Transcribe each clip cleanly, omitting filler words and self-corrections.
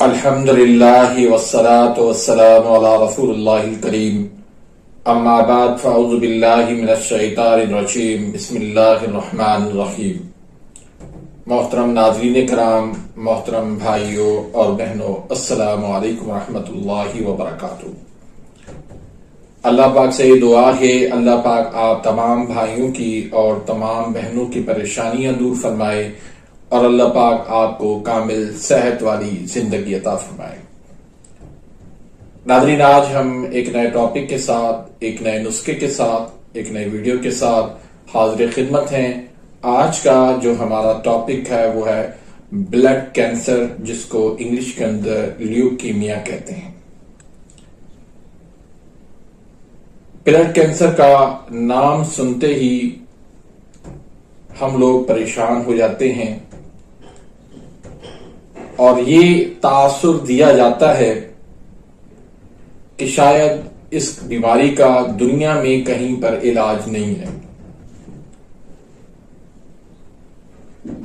अल्हम्दुलिल्लाहि वस्सलातु वस्सलामु अला रसूलिल्लाहिल करीम अम्मा बाद फ़अऊज़ु बिल्लाहि मिनश शैतानिर रजीम बिस्मिल्लाहिर रहमानिर रहीम। मोहतरम नाज़रीन कराम, मोहतरम भाइयों और बहनों, अस्सलामु अलैकुम रहमतुल्लाहि व बरकातुहू। अल्लाह पाक से दुआ है अल्लाह पाक आप तमाम भाइयों की और तमाम बहनों की परेशानियां दूर फरमाए और अल्लाह पाक आपको कामिल सेहत वाली जिंदगी अता फरमाए। नाज़रीन, आज हम एक नए टॉपिक के साथ, एक नए नुस्खे के साथ, एक नए वीडियो के साथ हाजिर खिदमत हैं। आज का जो हमारा टॉपिक है वो है ब्लड कैंसर, जिसको इंग्लिश के अंदर ल्यूकीमिया कहते हैं। ब्लड कैंसर का नाम सुनते ही हम लोग परेशान हो जाते हैं और ये तासुर दिया जाता है कि शायद इस बीमारी का दुनिया में कहीं पर इलाज नहीं है।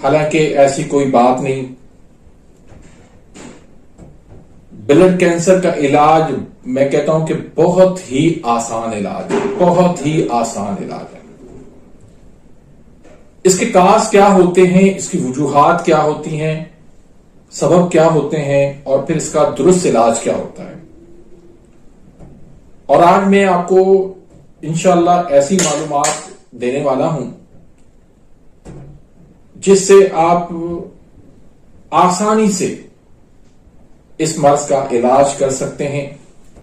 हालांकि ऐसी कोई बात नहीं। ब्लड कैंसर का इलाज मैं कहता हूं कि बहुत ही आसान इलाज है, बहुत ही आसान इलाज है। इसके काज क्या होते हैं, इसकी वजूहात क्या होती हैं, सबब क्या होते हैं और फिर इसका दुरुस्त इलाज क्या होता है। और आज मैं आपको इंशाअल्लाह ऐसी मालूमात देने वाला हूं जिससे आप आसानी से इस मर्ज का इलाज कर सकते हैं।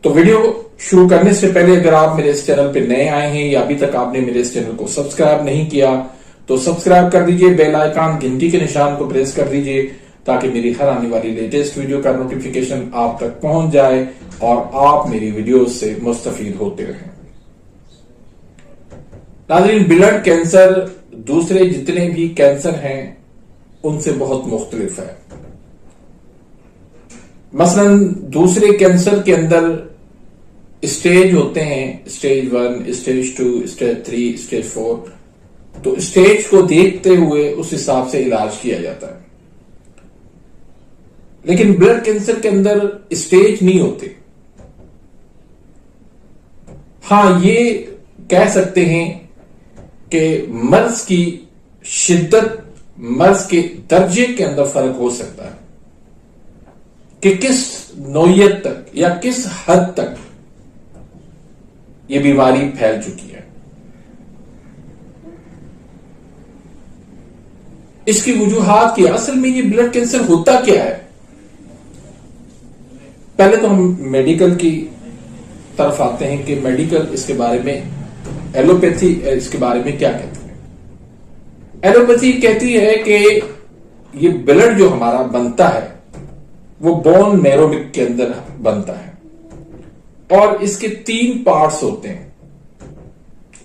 तो वीडियो शुरू करने से पहले अगर आप मेरे इस चैनल पर नए आए हैं या अभी तक आपने मेरे इस चैनल को सब्सक्राइब नहीं किया तो सब्सक्राइब कर दीजिए, बेल आइकन घंटी के निशान को प्रेस कर दीजिए ताकि मेरी हर आने वाली लेटेस्ट वीडियो का नोटिफिकेशन आप तक पहुंच जाए और आप मेरी वीडियो से मुस्तफीद होते रहें। नाज़रीन, ब्लड कैंसर दूसरे जितने भी कैंसर हैं उनसे बहुत मुख्तलिफ है। मसलन दूसरे कैंसर के अंदर स्टेज होते हैं, स्टेज 1, स्टेज 2, स्टेज 3, स्टेज 4। तो स्टेज को देखते हुए उस हिसाब से इलाज किया जाता है। लेकिन ब्लड कैंसर के अंदर स्टेज नहीं होते। हां, ये कह सकते हैं कि मर्ज की शिद्दत, मर्ज के दर्जे के अंदर फर्क हो सकता है कि किस नौयत तक या किस हद तक यह बीमारी फैल चुकी है। इसकी वजूहात की, असल में ये ब्लड कैंसर होता क्या है। पहले तो हम मेडिकल की तरफ आते हैं कि मेडिकल इसके बारे में, एलोपैथी इसके बारे में क्या कहती है। एलोपैथी कहती है कि ये ब्लड जो हमारा बनता है वो बोन मैरो के अंदर बनता है और इसके 3 पार्ट्स होते हैं।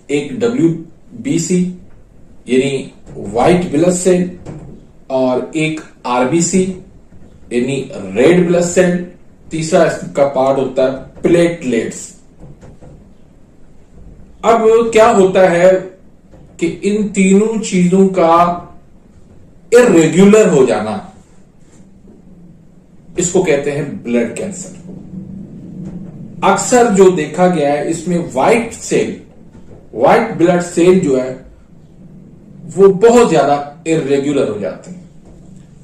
एक WBC यानी व्हाइट ब्लड सेल और एक RBC यानी रेड ब्लड सेल, तीसरा इसका पार्ट होता है प्लेटलेट्स। अब क्या होता है कि इन तीनों चीजों का इरेग्युलर हो जाना, इसको कहते हैं ब्लड कैंसर। अक्सर जो देखा गया है इसमें white cell, white blood cell जो है वो बहुत ज्यादा इरेग्युलर हो जाते हैं,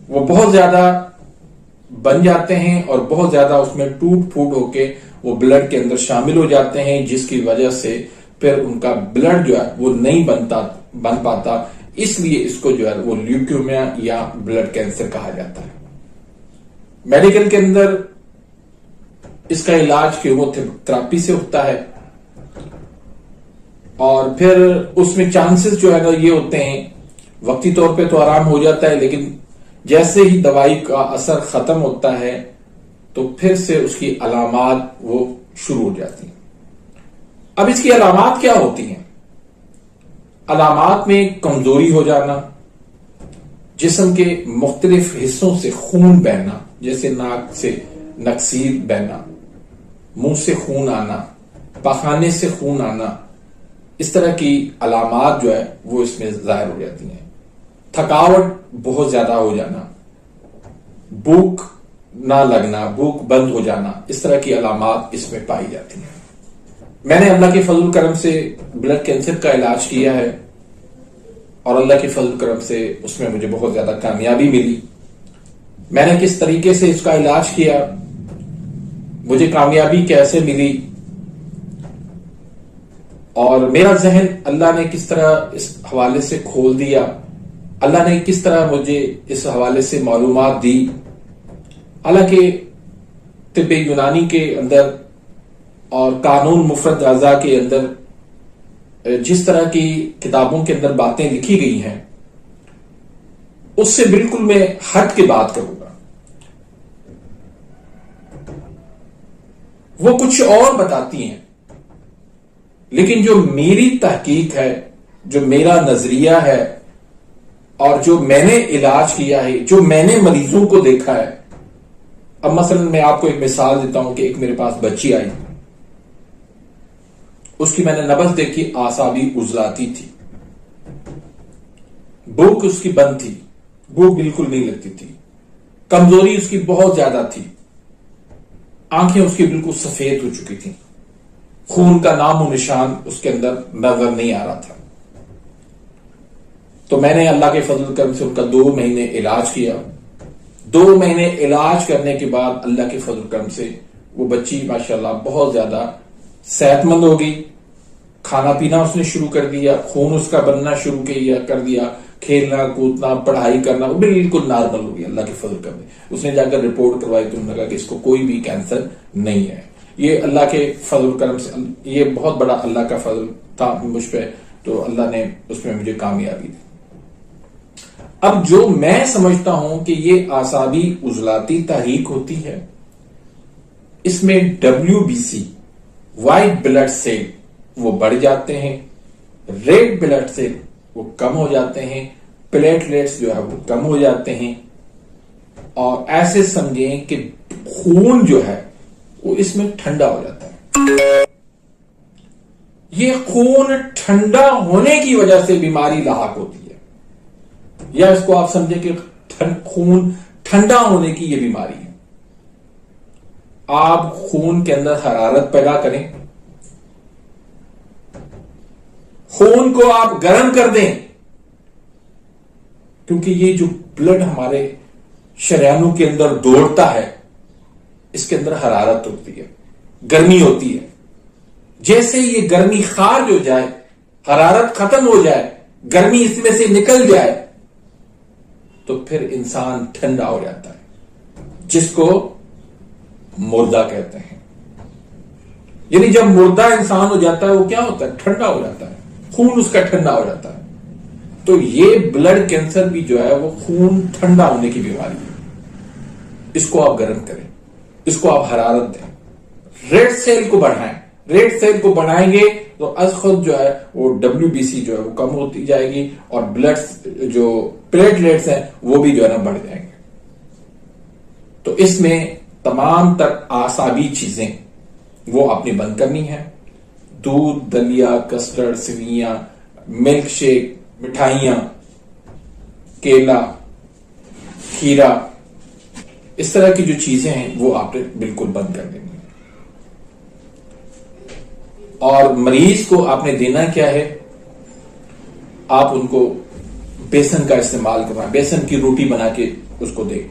वो बहुत ज्यादा बन जाते हैं और बहुत ज्यादा उसमें टूट फूट होके वो ब्लड के अंदर शामिल हो जाते हैं, जिसकी वजह से फिर उनका ब्लड जो है वो नहीं बन पाता। इसलिए इसको जो है वो ल्यूकेमिया या ब्लड कैंसर कहा जाता है। मेडिकल के अंदर इसका इलाज कीमोथेरेपी से होता है और फिर उसमें चांसेस जो है ना ये होते हैं, वक्ती तौर पे तो आराम हो जाता है, लेकिन जैसे ही दवाई का असर खत्म होता है तो फिर से उसकी अलामात वो शुरू हो जाती हैं। अब इसकी अलामात क्या होती हैं। अलामात में कमजोरी हो जाना, जिस्म के मुख्तलिफ हिस्सों से खून बहना, जैसे नाक से नक्सीर बहना, मुंह से खून आना, पखाने से खून आना, इस तरह की अलामात जो है वो इसमें जाहिर हो जाती हैं। थकावट बहुत ज्यादा हो जाना, भूख ना लगना, भूख बंद हो जाना, इस तरह की अलामात इसमें पाई जाती हैं। मैंने अल्लाह के फजल करम से ब्लड कैंसर का इलाज किया है और अल्लाह के फजल करम से उसमें मुझे बहुत ज्यादा कामयाबी मिली। मैंने किस तरीके से इसका इलाज किया, मुझे कामयाबी कैसे मिली और मेरा जहन अल्लाह ने किस तरह इस हवाले से खोल दिया, अल्लाह ने किस तरह मुझे इस हवाले से मालूमात दी। हालांकि तिब्बे यूनानी के अंदर और कानून मुफरद अज़ा के अंदर जिस तरह की किताबों के अंदर बातें लिखी गई हैं उससे बिल्कुल मैं हट के बात करूंगा। वो कुछ और बताती हैं, लेकिन जो मेरी तहकीक है, जो मेरा नजरिया है और जो मैंने इलाज किया है, जो मैंने मरीजों को देखा है। अब मसलन मैं आपको एक मिसाल देता हूं कि एक मेरे पास बच्ची आई, उसकी मैंने नब्ज देखी, आसाबी उजलाती थी, भूख उसकी बंद थी, भूख बिल्कुल नहीं लगती थी, कमजोरी उसकी बहुत ज्यादा थी, आंखें उसकी बिल्कुल सफेद हो चुकी थी, खून का नामो निशान उसके अंदर नजर नहीं आ रहा था। तो मैंने अल्लाह के फजल करम से उनका 2 महीने इलाज किया। 2 महीने इलाज करने के बाद अल्लाह के फजल करम से वो बच्ची माशाल्लाह बहुत ज्यादा सेहतमंद हो गई, खाना पीना उसने शुरू कर दिया, खून उसका बनना शुरू कर दिया, खेलना कूदना पढ़ाई करना वो बिल्कुल नॉर्मल हो गया अल्लाह के फजल करम। उसने जाकर रिपोर्ट करवाई तो उन्होंने कहा कि इसको कोई भी कैंसर नहीं है। ये अल्लाह के फजल करम से, ये बहुत बड़ा अल्लाह का फजल था मुझ पर, तो अल्लाह ने उसमें मुझे कामयाबी दी। अब जो मैं समझता हूं कि ये आसाबी उजलाती तहरीक होती है, इसमें WBC व्हाइट ब्लड सेल वो बढ़ जाते हैं, रेड ब्लड सेल वो कम हो जाते हैं, प्लेटलेट्स जो है वो कम हो जाते हैं और ऐसे समझें कि खून जो है वो इसमें ठंडा हो जाता है। ये खून ठंडा होने की वजह से बीमारी लाहक होती है, या इसको आप समझें कि खून ठंडा होने की ये बीमारी है। आप खून के अंदर हरारत पैदा करें, खून को आप गर्म कर दें, क्योंकि ये जो ब्लड हमारे शरीरों के अंदर दौड़ता है इसके अंदर हरारत होती है, गर्मी होती है। जैसे ये गर्मी खारिज हो जाए, हरारत खत्म हो जाए, गर्मी इसमें से निकल जाए, तो फिर इंसान ठंडा हो जाता है, जिसको मुर्दा कहते हैं। यानी जब मुर्दा इंसान हो जाता है वो क्या होता है, ठंडा हो जाता है, खून उसका ठंडा हो जाता है। तो ये ब्लड कैंसर भी जो है वो खून ठंडा होने की बीमारी है। इसको आप गर्म करें, इसको आप हरारत दें, रेड सेल को बढ़ाएं। रेड सेल को बढ़ाएंगे तो अज खुद जो है वो WBC जो है वो कम होती जाएगी और ब्लड जो प्लेटलेट्स हैं वो भी जो है ना बढ़ जाएंगे। तो इसमें तमाम तर आसाबी चीजें वो आपने बंद करनी है। दूध, दलिया, कस्टर्ड, सेवियां, मिल्क शेक, मिठाइयां, केला, खीरा, इस तरह की जो चीजें हैं वो आपने बिल्कुल बंद कर देनी है। और मरीज को आपने देना क्या है, आप उनको बेसन का इस्तेमाल करना, बेसन की रोटी बना के उसको दें,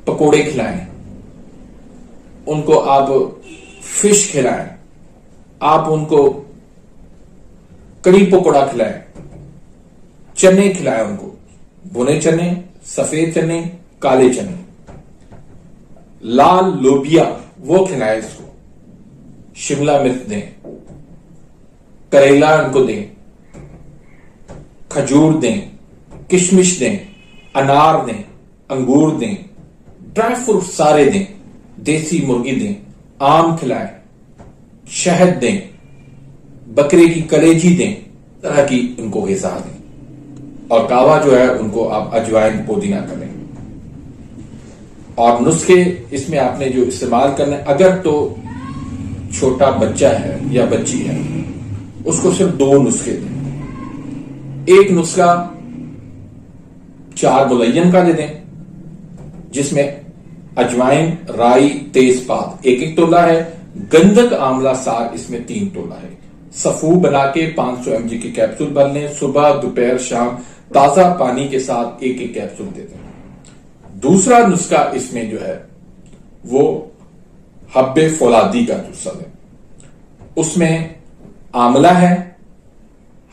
पकोड़े खिलाएं उनको, आप फिश खिलाएं, आप उनको कड़ी पकोड़ा खिलाएं, चने खिलाएं उनको, भुने चने, सफेद चने, काले चने, लाल लोबिया वो खिलाएं इसको, शिमला मिर्च दें, करेला उनको दें, खजूर दें, किशमिश दें, अनार दें, अंगूर दें, ड्राई फ्रूट सारे दें, देसी मुर्गी दें, आम खिलाएं, शहद दें, बकरे की कलेजी दें, तरह की उनको ग़िज़ा दें। और कावा जो है उनको आप अजवाइन पुदीना करें। और नुस्खे इसमें आपने जो इस्तेमाल करना है, अगर तो छोटा बच्चा है या बच्ची है उसको सिर्फ 2 नुस्खे दें। एक नुस्खा 4 मुलय्यन का दे दें जिसमें अजवाइन, राई, तेजपात 1-1 तोला है। गंधक आंवला सार इसमें 3 तोला है। सफू बना के 500 mg के कैप्सूल भर लें। सुबह, दोपहर, शाम ताजा पानी के साथ 1-1 कैप्सूल दे दें। दूसरा नुस्खा इसमें जो है वो हब्बे फौलादी का नुस्खा है। उसमें आंवला है,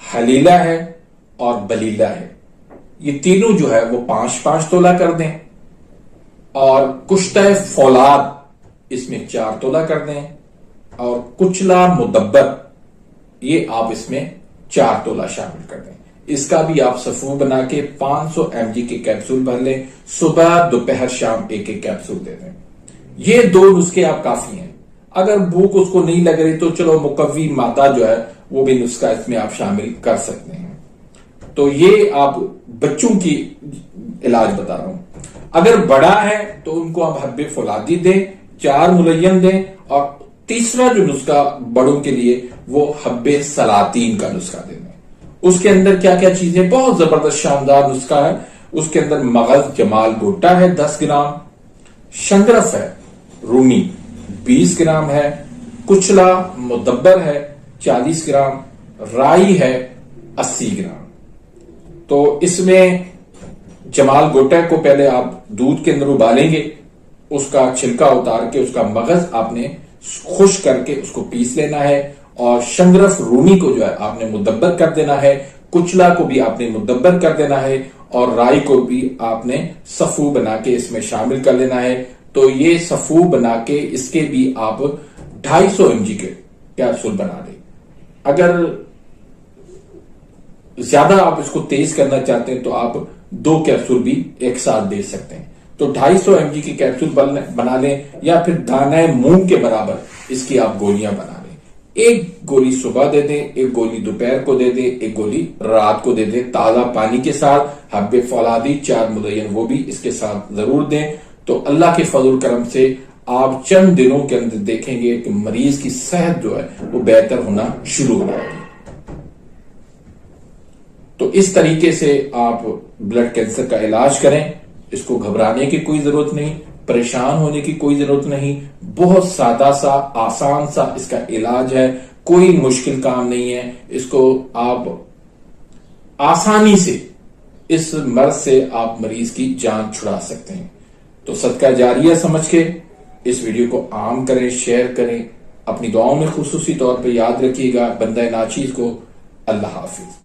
हलीला है और बलीला है। ये तीनों जो है वो 5-5 तोला कर दें और कुश्ता फौलाद इसमें 4 तोला कर दें और कुचला मुदब्बर ये आप इसमें 4 तोला शामिल कर दें। इसका भी आप सफू बना के 500 mg के कैप्सूल भर लें। सुबह, दोपहर, शाम 1-1 कैप्सूल दे दें। ये 2 नुस्खे आप काफी हैं। अगर भूख उसको नहीं लग रही तो चलो मुकव्वी मादा जो है वो भी नुस्खा इसमें आप शामिल कर सकते हैं। तो ये आप बच्चों की इलाज बता रहा हूं। अगर बड़ा है तो उनको आप हब्बे फौलादी दें, 4 मुलय्यन दें और तीसरा जो नुस्खा बड़ों के लिए वो हब्बे सलातीन का नुस्खा दें। उसके अंदर क्या क्या चीजें, बहुत जबरदस्त शानदार नुस्खा है। उसके अंदर मगज जमाल गोटा है 10 ग्राम, शंगरफ है रूमी 20 ग्राम है, कुचला मुदब्बर है 40 ग्राम, राई है 80 ग्राम। तो इसमें जमाल गोटा को पहले आप दूध के अंदर उबालेंगे, उसका छिलका उतार के उसका मगज आपने खुश करके उसको पीस लेना है और शंगरफ रूमी को जो है आपने मुदब्बर कर देना है, कुचला को भी आपने मुदब्बर कर देना है और राई को भी आपने सफू बना के इसमें शामिल कर लेना है। तो ये सफू बना के इसके भी आप 250 mg के कैप्सूल बना लें। अगर ज्यादा आप इसको तेज करना चाहते हैं तो आप 2 कैप्सूल भी एक साथ दे सकते हैं। तो 250 mg की कैप्सूल बना लें या फिर दाना मूंग के बराबर इसकी आप गोलियां बना लें। 1 गोली सुबह दे दें, 1 गोली दोपहर को दे दें, 1 गोली रात को दे दें ताजा पानी के साथ। हब्बे फौलादी 4 मुलय्यन वो भी इसके साथ जरूर दें। तो अल्लाह के फजल करम से आप चंद दिनों के अंदर देखेंगे कि मरीज की सेहत जो है वो बेहतर होना शुरू हो जाएगी। तो इस तरीके से आप ब्लड कैंसर का इलाज करें। इसको घबराने की कोई जरूरत नहीं, परेशान होने की कोई जरूरत नहीं। बहुत सादा सा, आसान सा इसका इलाज है, कोई मुश्किल काम नहीं है। इसको आप आसानी से इस मर्ज से आप मरीज की जान छुड़ा सकते हैं। तो सदका जारिया समझ के इस वीडियो को आम करें, शेयर करें। अपनी दुआओं में खुसूसी तौर पे याद रखिएगा बंदा नाचीज को। अल्लाह हाफिज।